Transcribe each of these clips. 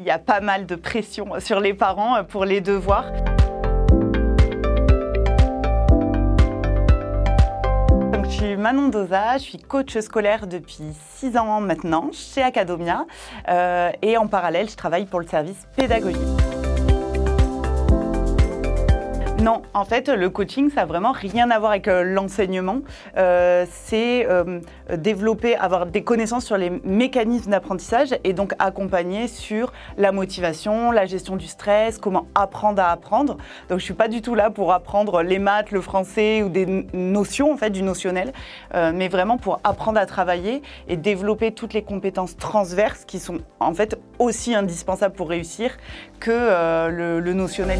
Il y a pas mal de pression sur les parents pour les devoirs. Donc, je suis Manon Doza, je suis coach scolaire depuis 6 ans maintenant chez Academia et en parallèle, je travaille pour le service pédagogique. Non, en fait, le coaching, ça n'a vraiment rien à voir avec l'enseignement. C'est développer, avoir des connaissances sur les mécanismes d'apprentissage et donc accompagner sur la motivation, la gestion du stress, comment apprendre à apprendre. Donc, je ne suis pas du tout là pour apprendre les maths, le français ou des notions, en fait, du notionnel, mais vraiment pour apprendre à travailler et développer toutes les compétences transverses qui sont en fait aussi indispensables pour réussir que le notionnel.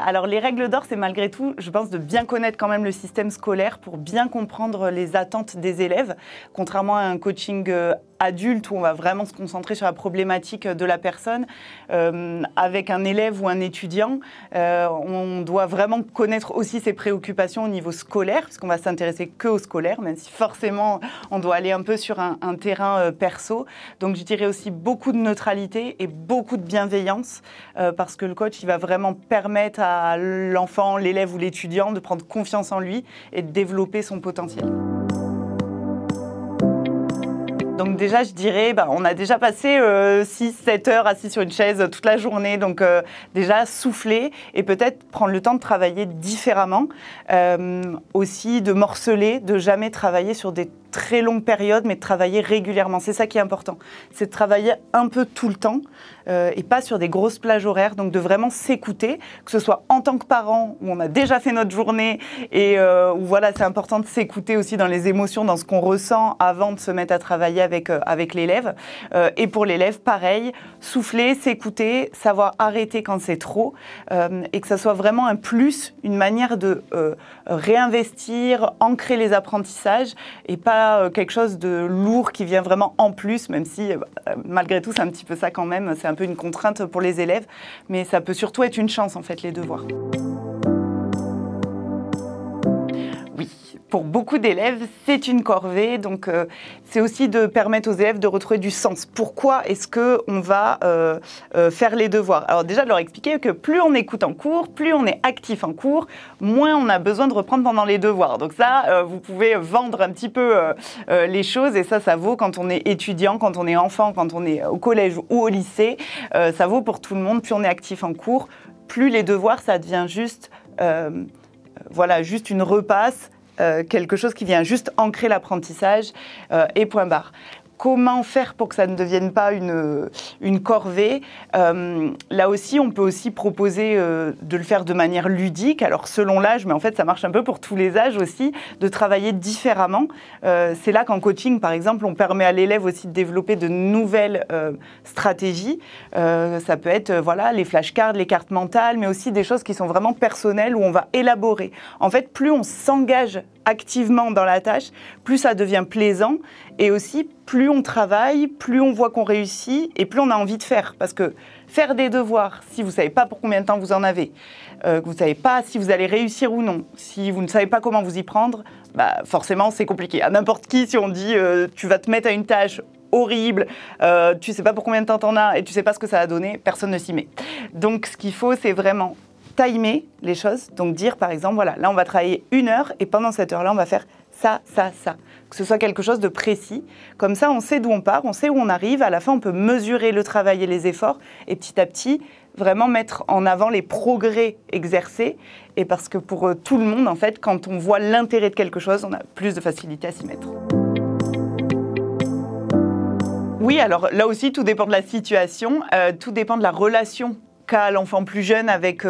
Alors les règles d'or, c'est malgré tout, je pense, de bien connaître quand même le système scolaire pour bien comprendre les attentes des élèves, contrairement à un coaching adulte où on va vraiment se concentrer sur la problématique de la personne. Avec un élève ou un étudiant, on doit vraiment connaître aussi ses préoccupations au niveau scolaire, puisqu'on va s'intéresser que au scolaire, même si forcément on doit aller un peu sur un terrain perso. Donc je dirais aussi beaucoup de neutralité et beaucoup de bienveillance, parce que le coach, il va vraiment permettre à l'enfant, l'élève ou l'étudiant de prendre confiance en lui et de développer son potentiel. Donc déjà, je dirais, on a déjà passé 6-7 heures assis sur une chaise toute la journée. Donc déjà, souffler et peut-être prendre le temps de travailler différemment. Aussi de morceler, de jamais travailler sur des très longues périodes, mais de travailler régulièrement. C'est ça qui est important. C'est de travailler un peu tout le temps et pas sur des grosses plages horaires. Donc de vraiment s'écouter, que ce soit en tant que parent, où on a déjà fait notre journée et où voilà, c'est important de s'écouter aussi dans les émotions, dans ce qu'on ressent avant de se mettre à travailler avec l'élève. Et pour l'élève, pareil, souffler, s'écouter, savoir arrêter quand c'est trop et que ça soit vraiment un plus, une manière de réinvestir, ancrer les apprentissages et pas quelque chose de lourd qui vient vraiment en plus, même si malgré tout c'est un petit peu ça quand même, c'est un peu une contrainte pour les élèves, mais ça peut surtout être une chance en fait, les devoirs. Oui, pour beaucoup d'élèves, c'est une corvée, donc c'est aussi de permettre aux élèves de retrouver du sens. Pourquoi est-ce qu'on va faire les devoirs? Alors déjà, de leur expliquer que plus on écoute en cours, plus on est actif en cours, moins on a besoin de reprendre pendant les devoirs. Donc ça, vous pouvez vendre un petit peu les choses, et ça vaut quand on est étudiant, quand on est enfant, quand on est au collège ou au lycée. Ça vaut pour tout le monde. Plus on est actif en cours, plus les devoirs, ça devient juste... voilà, juste une repasse, quelque chose qui vient juste ancrer l'apprentissage et point barre. Comment faire pour que ça ne devienne pas une corvée? Là aussi, on peut aussi proposer de le faire de manière ludique, alors selon l'âge, mais en fait ça marche un peu pour tous les âges aussi, de travailler différemment. C'est là qu'en coaching, par exemple, on permet à l'élève aussi de développer de nouvelles stratégies. Ça peut être voilà, les flashcards, les cartes mentales, mais aussi des choses qui sont vraiment personnelles où on va élaborer. En fait, plus on s'engage activement dans la tâche, plus ça devient plaisant et aussi plus on travaille, plus on voit qu'on réussit et plus on a envie de faire. Parce que faire des devoirs, si vous ne savez pas pour combien de temps vous en avez, que vous ne savez pas si vous allez réussir ou non, si vous ne savez pas comment vous y prendre, forcément c'est compliqué. À n'importe qui, si on dit tu vas te mettre à une tâche horrible, tu ne sais pas pour combien de temps t'en as et tu ne sais pas ce que ça va donner, personne ne s'y met. Donc ce qu'il faut, c'est vraiment timer les choses, donc dire par exemple, voilà, là on va travailler 1 heure et pendant cette heure-là, on va faire ça, ça, ça. Que ce soit quelque chose de précis. Comme ça, on sait d'où on part, on sait où on arrive. À la fin, on peut mesurer le travail et les efforts et petit à petit, vraiment mettre en avant les progrès exercés. Et parce que pour tout le monde, en fait, quand on voit l'intérêt de quelque chose, on a plus de facilité à s'y mettre. Oui, alors là aussi, tout dépend de la situation, tout dépend de la relation qu'a l'enfant plus jeune avec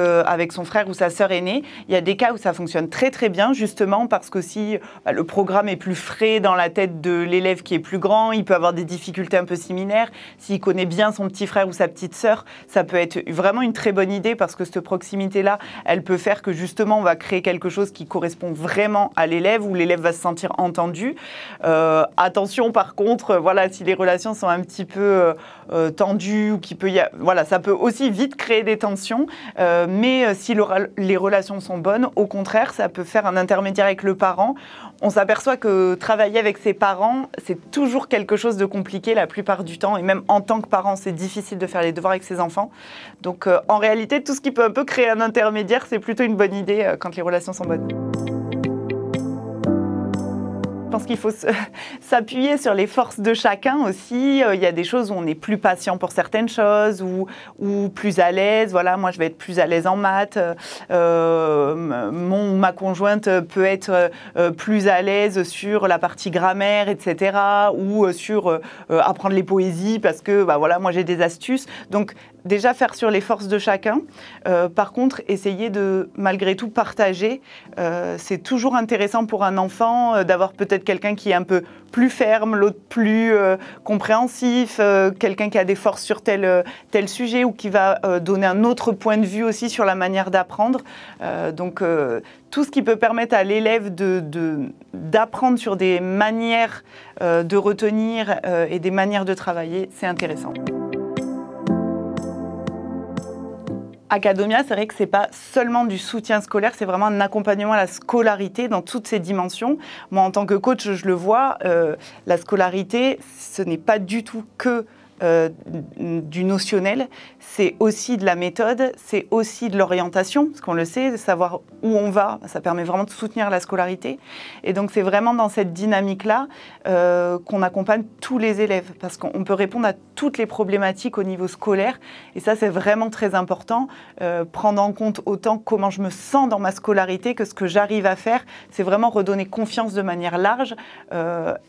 son frère ou sa sœur aînée. Il y a des cas où ça fonctionne très très bien, justement parce que si le programme est plus frais dans la tête de l'élève qui est plus grand, il peut avoir des difficultés un peu similaires. S'il connaît bien son petit frère ou sa petite sœur, ça peut être vraiment une très bonne idée parce que cette proximité-là, elle peut faire que justement on va créer quelque chose qui correspond vraiment à l'élève, où l'élève va se sentir entendu. Attention par contre, voilà, si les relations sont un petit peu tendues, ou qu'il peut voilà, ça peut aussi vite créer créer des tensions. Mais si les relations sont bonnes, au contraire, ça peut faire un intermédiaire avec le parent. On s'aperçoit que travailler avec ses parents, c'est toujours quelque chose de compliqué la plupart du temps. Et même en tant que parent, c'est difficile de faire les devoirs avec ses enfants. Donc en réalité, tout ce qui peut un peu créer un intermédiaire, c'est plutôt une bonne idée quand les relations sont bonnes. Je pense qu'il faut s'appuyer sur les forces de chacun aussi. Il y a des choses où on est plus patient pour certaines choses ou plus à l'aise. Voilà, moi, je vais être plus à l'aise en maths. Ma conjointe peut être plus à l'aise sur la partie grammaire, etc. ou sur apprendre les poésies parce que voilà, moi, j'ai des astuces. Donc, déjà faire sur les forces de chacun. Par contre, essayer de, malgré tout, partager. C'est toujours intéressant pour un enfant d'avoir peut-être quelqu'un qui est un peu plus ferme, l'autre plus compréhensif, quelqu'un qui a des forces sur tel sujet ou qui va donner un autre point de vue aussi sur la manière d'apprendre. Donc, tout ce qui peut permettre à l'élève d'apprendre sur des manières de retenir et des manières de travailler, c'est intéressant. Acadomia, c'est vrai que ce n'est pas seulement du soutien scolaire, c'est vraiment un accompagnement à la scolarité dans toutes ses dimensions. Moi, en tant que coach, je le vois, la scolarité, ce n'est pas du tout que du notionnel, c'est aussi de la méthode, c'est aussi de l'orientation, parce qu'on le sait, de savoir où on va, ça permet vraiment de soutenir la scolarité. Et donc c'est vraiment dans cette dynamique-là qu'on accompagne tous les élèves, parce qu'on peut répondre à toutes les problématiques au niveau scolaire, et ça c'est vraiment très important, prendre en compte autant comment je me sens dans ma scolarité que ce que j'arrive à faire, c'est vraiment redonner confiance de manière large,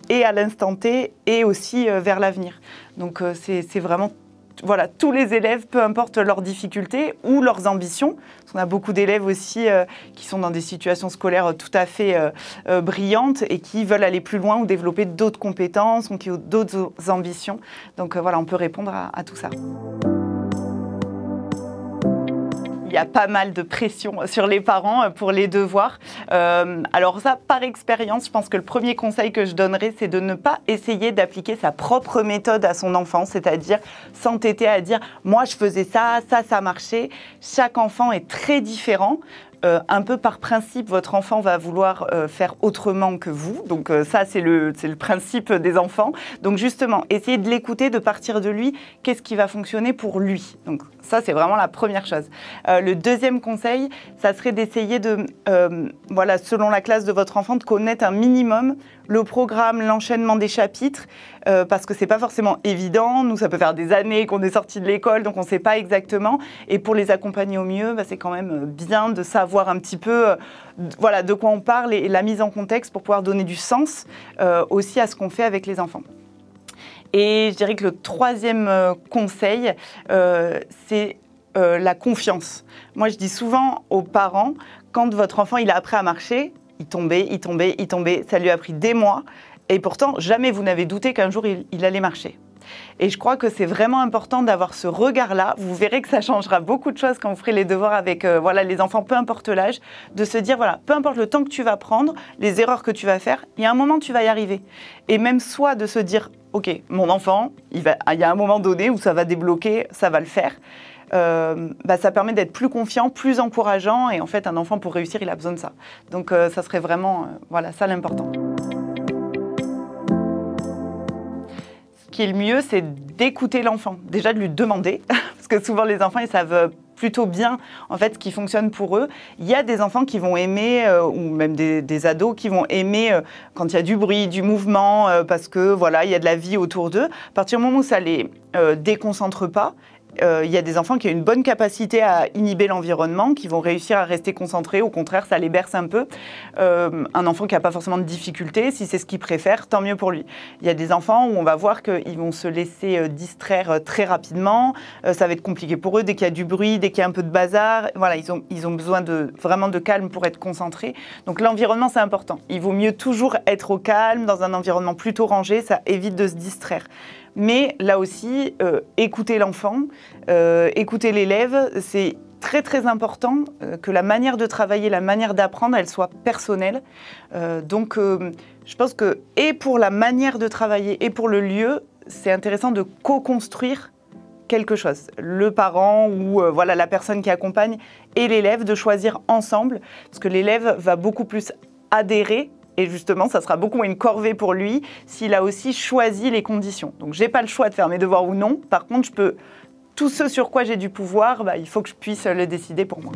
et à l'instant T, et aussi vers l'avenir. Donc c'est vraiment voilà, tous les élèves, peu importe leurs difficultés ou leurs ambitions. Parce qu'on a beaucoup d'élèves aussi qui sont dans des situations scolaires tout à fait brillantes et qui veulent aller plus loin ou développer d'autres compétences ou qui ont d'autres ambitions. Donc voilà, on peut répondre à tout ça. Il y a pas mal de pression sur les parents pour les devoirs. Alors ça, par expérience, je pense que le premier conseil que je donnerais, c'est de ne pas essayer d'appliquer sa propre méthode à son enfant, c'est-à-dire s'entêter à dire « moi je faisais ça, ça marchait ». Chaque enfant est très différent. Un peu par principe, votre enfant va vouloir faire autrement que vous. Donc ça, c'est le principe des enfants. Donc justement, essayez de l'écouter, de partir de lui. Qu'est-ce qui va fonctionner pour lui? Donc ça, c'est vraiment la première chose. Le deuxième conseil, ça serait d'essayer de, voilà, selon la classe de votre enfant, de connaître un minimum le programme, l'enchaînement des chapitres, parce que c'est pas forcément évident. Nous, ça peut faire des années qu'on est sorti de l'école, donc on ne sait pas exactement. Et pour les accompagner au mieux, c'est quand même bien de savoir un petit peu voilà, de quoi on parle et la mise en contexte pour pouvoir donner du sens aussi à ce qu'on fait avec les enfants. Et je dirais que le troisième conseil, c'est la confiance. Moi, je dis souvent aux parents, quand votre enfant il a appris à marcher, il tombait, ça lui a pris des mois, et pourtant, jamais vous n'avez douté qu'un jour il allait marcher. Et je crois que c'est vraiment important d'avoir ce regard-là. Vous verrez que ça changera beaucoup de choses quand vous ferez les devoirs avec voilà, les enfants, peu importe l'âge, de se dire, voilà, peu importe le temps que tu vas prendre, les erreurs que tu vas faire, il y a un moment, tu vas y arriver. Et même soit de se dire, OK, mon enfant, il y a un moment donné où ça va débloquer, ça va le faire. Ça permet d'être plus confiant, plus encourageant. Et en fait, un enfant, pour réussir, il a besoin de ça. Donc, ça serait vraiment voilà, ça l'important. Ce qui est le mieux, c'est d'écouter l'enfant. Déjà, de lui demander, parce que souvent, les enfants, ils savent plutôt bien en fait, ce qui fonctionne pour eux. Il y a des enfants qui vont aimer, ou même des ados qui vont aimer quand il y a du bruit, du mouvement, parce que voilà, il y a de la vie autour d'eux. À partir du moment où ça ne les déconcentre pas, il y a des enfants qui ont une bonne capacité à inhiber l'environnement, qui vont réussir à rester concentrés. Au contraire, ça les berce un peu. Un enfant qui n'a pas forcément de difficultés, si c'est ce qu'il préfère, tant mieux pour lui. Il y a des enfants où on va voir qu'ils vont se laisser distraire très rapidement. Ça va être compliqué pour eux dès qu'il y a du bruit, dès qu'il y a un peu de bazar. Voilà, ils ont besoin vraiment de calme pour être concentrés. Donc l'environnement, c'est important. Il vaut mieux toujours être au calme, dans un environnement plutôt rangé. Ça évite de se distraire. Mais là aussi, écouter l'enfant, écouter l'élève, c'est très très important que la manière de travailler, la manière d'apprendre, elle soit personnelle. Donc je pense que, et pour la manière de travailler et pour le lieu, c'est intéressant de co-construire quelque chose. Le parent ou voilà, la personne qui accompagne et l'élève, de choisir ensemble, parce que l'élève va beaucoup plus adhérer. Et justement, ça sera beaucoup moins une corvée pour lui s'il a aussi choisi les conditions. Donc, j'ai pas le choix de faire mes devoirs ou non. Par contre, tout ce sur quoi j'ai du pouvoir, il faut que je puisse le décider pour moi.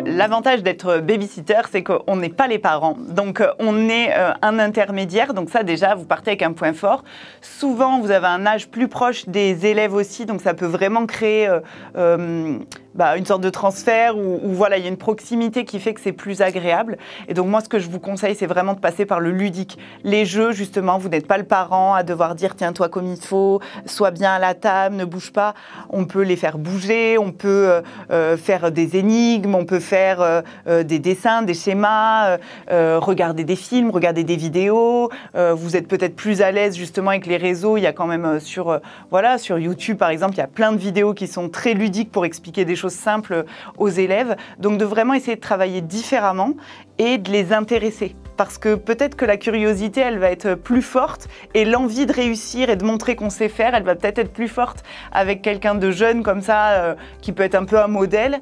L'avantage d'être babysitter, c'est qu'on n'est pas les parents. Donc, on est un intermédiaire. Donc ça, déjà, vous partez avec un point fort. Souvent, vous avez un âge plus proche des élèves aussi. Donc, ça peut vraiment créer une sorte de transfert où voilà, il y a une proximité qui fait que c'est plus agréable. Et donc, moi, ce que je vous conseille, c'est vraiment de passer par le ludique. Les jeux, justement, vous n'êtes pas le parent à devoir dire « tiens-toi comme il faut, sois bien à la table, ne bouge pas ». On peut les faire bouger, on peut faire des énigmes, on peut faire des dessins, des schémas, regarder des films, regarder des vidéos. Vous êtes peut-être plus à l'aise justement avec les réseaux. Il y a quand même sur YouTube par exemple, il y a plein de vidéos qui sont très ludiques pour expliquer des choses simples aux élèves. Donc de vraiment essayer de travailler différemment et de les intéresser. Parce que peut-être que la curiosité, elle va être plus forte et l'envie de réussir et de montrer qu'on sait faire, elle va peut-être être plus forte avec quelqu'un de jeune comme ça, qui peut être un peu un modèle,